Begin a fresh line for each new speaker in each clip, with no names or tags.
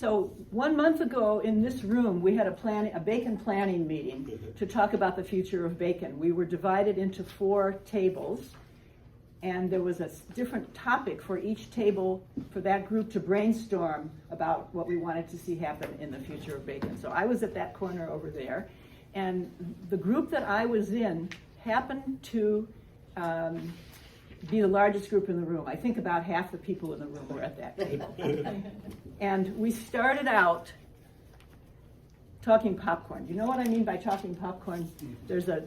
So 1 month ago in this room, we had a Bacon planning meeting to talk about the future of bacon. We were divided into 4 tables, and there was a different topic for each table for that group to brainstorm about what we wanted to see happen in the future of bacon. So I was at that corner over there, and the group that I was in happened to be the largest group in the room. I think about half the people in the room were at that table. And we started out talking popcorn. You know what I mean by talking popcorn? There's a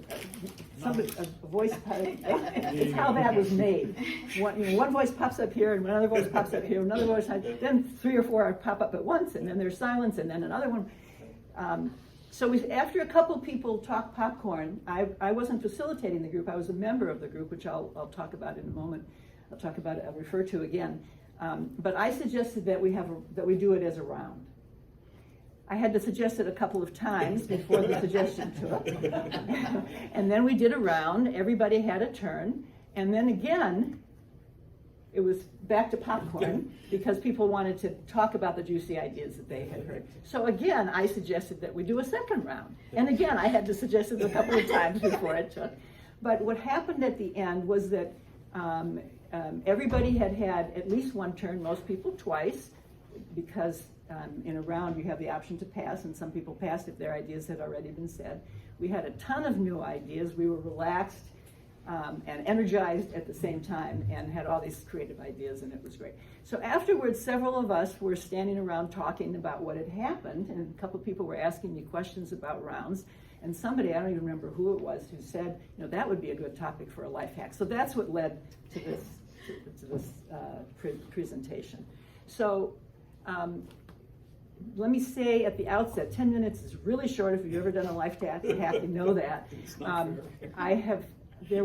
voice, it's how that was made. One voice pops up here, and another voice pops up here, another voice, then 3 or 4 pop up at once, and then there's silence, and then another one. So after a couple people talked popcorn, I wasn't facilitating the group, I was a member of the group, which I'll talk about in a moment. I'll refer to again. But I suggested that we do it as a round. I had to suggest it a couple of times before the suggestion took. And then we did a round, everybody had a turn, and then again, it was back to popcorn because people wanted to talk about the juicy ideas that they had heard. So again, I suggested that we do a second round. And again, I had to suggest it a couple of times before it took. But what happened at the end was that everybody had at least one turn, most people twice, because in a round you have the option to pass, and some people passed if their ideas had already been said. We had a ton of new ideas. We were relaxed and energized at the same time, and had all these creative ideas, and it was great. So afterwards, several of us were standing around talking about what had happened, and a couple of people were asking me questions about rounds, and somebody, I don't even remember who it was, who said, that would be a good topic for a life hack. So that's what led to this presentation. So let me say at the outset, 10 minutes is really short. If you've ever done a life hack, you know that. I have a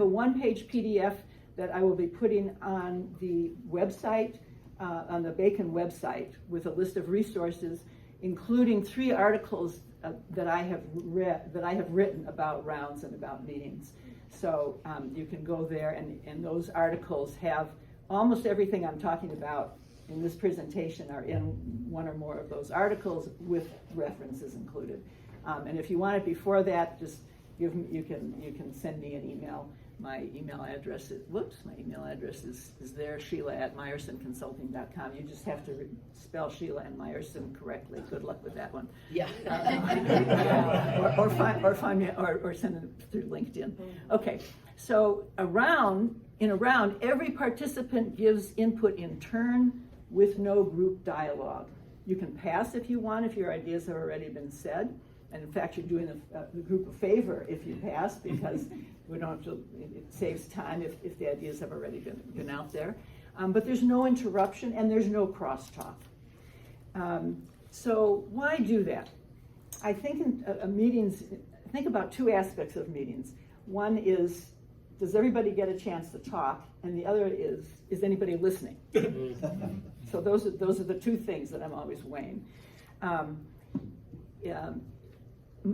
one-page PDF that I will be putting on the website, on the Bacon website, with a list of resources, including 3 articles that I have written about rounds and about meetings. So you can go there, and those articles have almost everything I'm talking about in this presentation are in one or more of those articles with references included. And if you want it before that, just you can send me an email. My email address is there, Sheila@MyersonConsulting.com. You just have to spell Sheila and Myerson correctly. Good luck with that one.
Yeah.
Or find me, or send it through LinkedIn. Okay, so in a round, every participant gives input in turn with no group dialogue. You can pass if you want, if your ideas have already been said. And in fact, you're doing the group a favor if you pass, because we don't have to, it saves time if the ideas have already been out there. But there's no interruption, and there's no crosstalk. So why do that? I think in meetings, think about 2 aspects of meetings. One is, does everybody get a chance to talk? And the other is anybody listening? So those are the 2 things that I'm always weighing.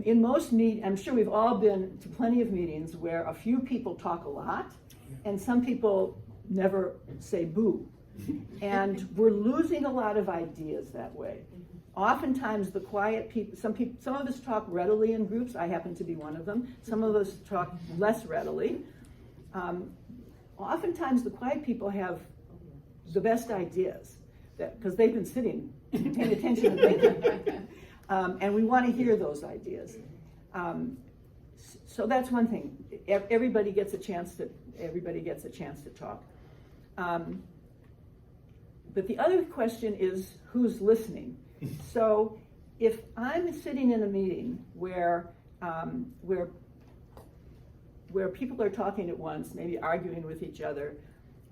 In most I'm sure we've all been to plenty of meetings where a few people talk a lot, and some people never say boo. And we're losing a lot of ideas that way. Oftentimes the quiet people, some of us talk readily in groups. I happen to be one of them. Some of us talk less readily. Oftentimes the quiet people have the best ideas, because they've been sitting, paying attention to bacon. And we want to hear those ideas. So that's one thing. Everybody gets a chance to talk. But the other question is, who's listening? So if I'm sitting in a meeting where people are talking at once, maybe arguing with each other,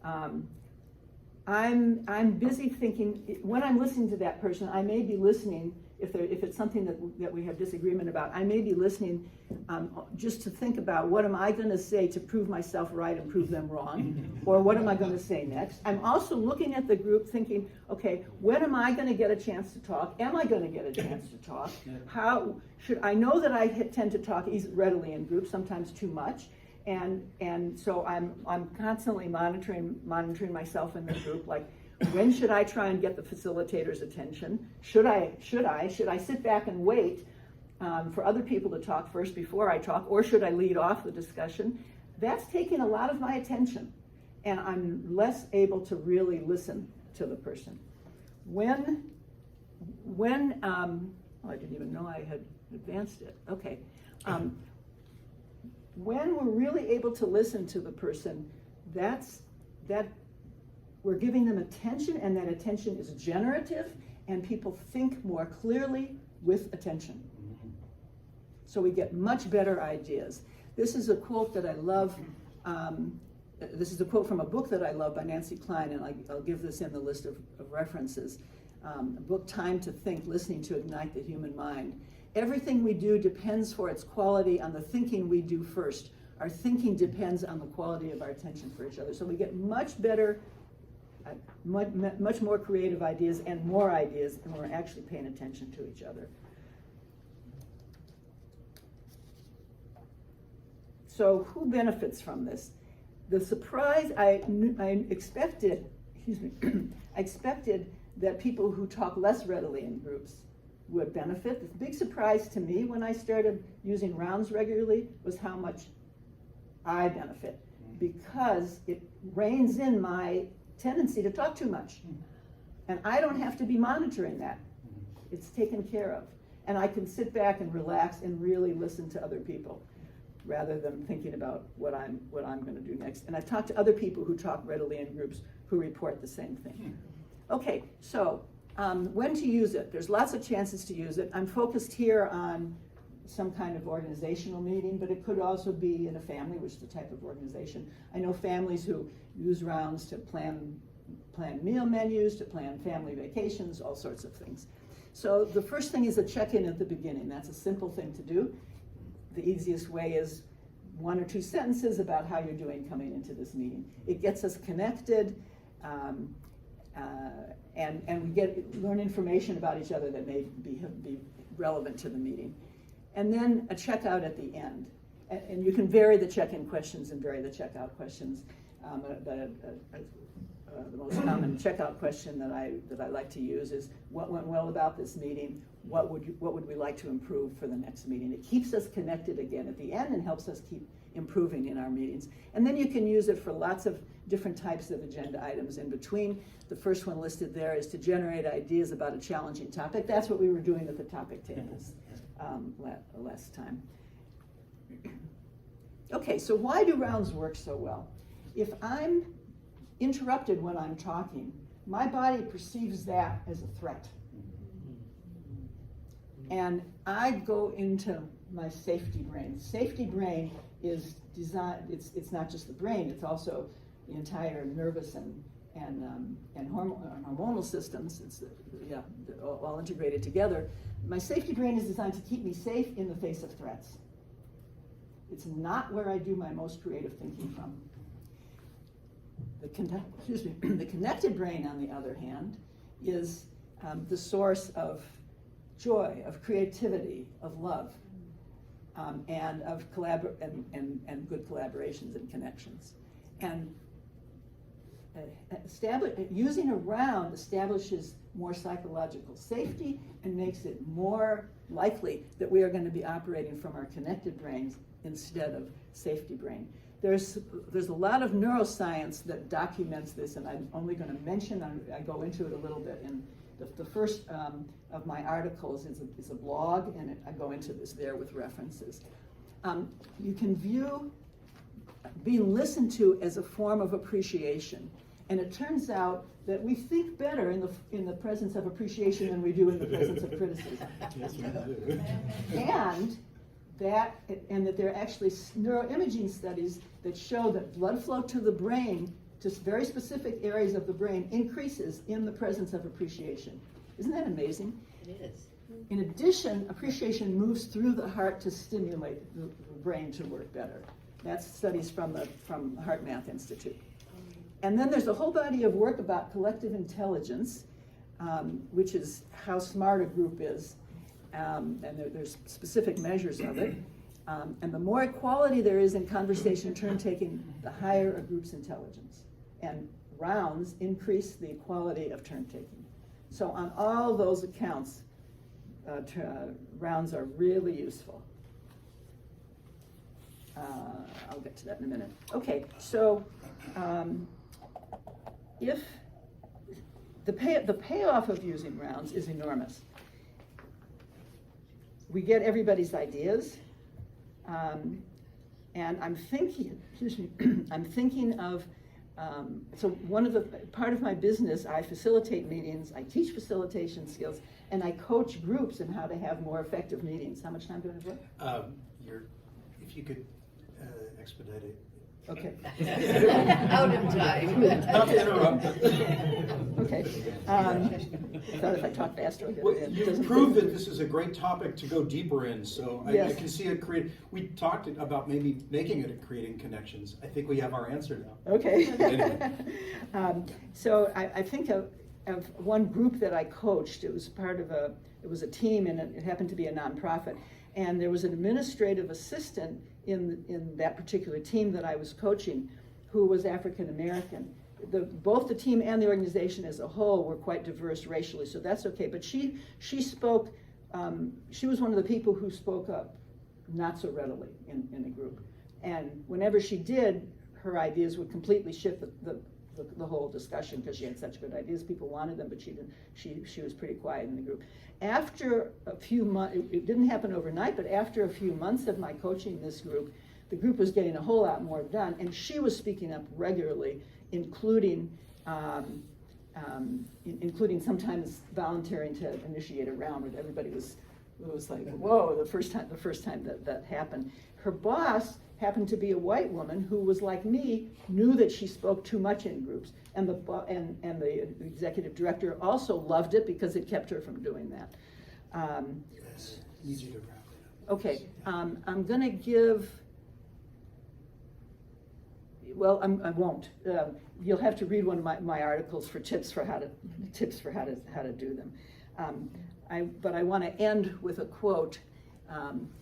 I'm busy thinking. When I'm listening to that person, I may be listening. If it's something that we have disagreement about, I may be listening just to think about, what am I going to say to prove myself right and prove them wrong, or what am I going to say next? I'm also looking at the group thinking, okay, when am I going to get a chance to talk? Am I going to get a chance to talk? How should I know that I tend to talk readily in groups, sometimes too much, and so I'm constantly monitoring myself in the group, like, When should I try and get the facilitator's attention? Should I sit back and wait for other people to talk first before I talk, or should I lead off the discussion? That's taking a lot of my attention, and I'm less able to really listen to the person. When I didn't even know I had advanced it. Okay. When we're really able to listen to the person, that we're giving them attention, and that attention is generative, and people think more clearly with attention. So we get much better ideas. This is a quote that I love. This is a quote from a book that I love by Nancy Klein, and I'll give this in the list of references. A book, Time to Think, Listening to Ignite the Human Mind. Everything we do depends for its quality on the thinking we do first. Our thinking depends on the quality of our attention for each other. So we get much better, much more creative ideas and more ideas, and we're actually paying attention to each other. So who benefits from this? The surprise, I expected, I expected that people who talk less readily in groups would benefit. The big surprise to me when I started using rounds regularly was how much I benefit, because it reins in my tendency to talk too much. And I don't have to be monitoring that. It's taken care of. And I can sit back and relax and really listen to other people, rather than thinking about what I'm going to do next. And I've talked to other people who talk readily in groups who report the same thing. Okay, so when to use it? There's lots of chances to use it. I'm focused here on some kind of organizational meeting, but it could also be in a family, which is the type of organization. I know families who use rounds to plan meal menus, to plan family vacations, all sorts of things. So the first thing is a check-in at the beginning. That's a simple thing to do. The easiest way is 1 or 2 sentences about how you're doing coming into this meeting. It gets us connected, and we learn information about each other that may be relevant to the meeting. And then a checkout at the end. And you can vary the check-in questions and vary the checkout questions. The most common checkout question that I like to use is, what went well about this meeting? What would we like to improve for the next meeting? It keeps us connected again at the end and helps us keep improving in our meetings. And then you can use it for lots of different types of agenda items in between. The first one listed there is to generate ideas about a challenging topic. That's what we were doing at the topic tables last time. Okay, so why do rounds work so well? If I'm interrupted when I'm talking, my body perceives that as a threat. And I go into my safety brain. Safety brain is designed, it's not just the brain, it's also the entire nervous and hormonal systems. It's all integrated together. My safety brain is designed to keep me safe in the face of threats. It's not where I do my most creative thinking from. The connected brain, on the other hand, is the source of joy, of creativity, of love, and of and good collaborations and connections. And using a round establishes more psychological safety and makes it more likely that we are going to be operating from our connected brains instead of safety brain. There's a lot of neuroscience that documents this, and I'm only going to mention, I go into it a little bit in the first of my articles is a blog, and I go into this there with references. You can view being listened to as a form of appreciation, and it turns out that we think better in the presence of appreciation than we do in the presence of criticism.
Yes, we do.
And that there are actually neuroimaging studies that show that blood flow to the brain, to very specific areas of the brain, increases in the presence of appreciation. Isn't that amazing?
It is.
In addition, appreciation moves through the heart to stimulate the brain to work better. That's studies from the HeartMath Institute. And then there's a whole body of work about collective intelligence, which is how smart a group is. And there's specific measures of it. And the more equality there is in conversation turn taking, the higher a group's intelligence. And rounds increase the quality of turn taking. So on all those accounts, rounds are really useful. I'll get to that in a minute. Okay, so if the payoff of using rounds is enormous. We get everybody's ideas, and I'm thinking, excuse me, I'm thinking of, so part of my business, I facilitate meetings, I teach facilitation skills, and I coach groups in how to have more effective meetings. How much time do I have left?
If you could expedite it.
Okay.
Out of time.
Not to interrupt.
Okay. Thought if I talk faster,
Well, you've proved that this is a great topic to go deeper in, so I
Yes.
can see it create. We talked about maybe making it creating connections. I think we have our answer now.
Okay.
Anyway.
So I think of one group that I coached. It was it was a team, and it happened to be a nonprofit. And there was an administrative assistant in that particular team that I was coaching who was African American. Both the team and the organization as a whole were quite diverse racially, so that's okay. But she spoke, she was one of the people who spoke up not so readily in the group. And whenever she did, her ideas would completely shift the whole discussion, because she had such good ideas. People wanted them, but she didn't. She was pretty quiet in the group. After a few months, it didn't happen overnight, but after a few months of my coaching this group, the group was getting a whole lot more done, and she was speaking up regularly, including sometimes volunteering to initiate a round where everybody was like, whoa, the first time that happened. Her boss happened to be a white woman who was like me, knew that she spoke too much in groups, and the executive director also loved it because it kept her from doing that.
It's easy to wrap it up.
Okay, I'm going to give. Well, I won't. You'll have to read one of my articles for tips for how to do them. But I want to end with a quote.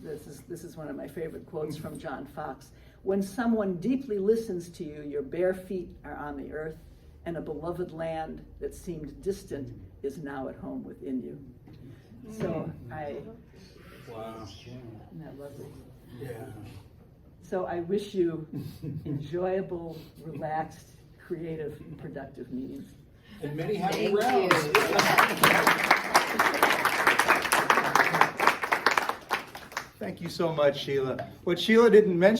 This is one of my favorite quotes from John Fox. When someone deeply listens to you, your bare feet are on the earth, and a beloved land that seemed distant is now at home within you. So
Wow.
Isn't that lovely?
Yeah.
So I wish you enjoyable, relaxed, creative, productive meetings.
And many happy
Thank
rounds.
you.
Thank you so much, Sheila. What Sheila didn't mention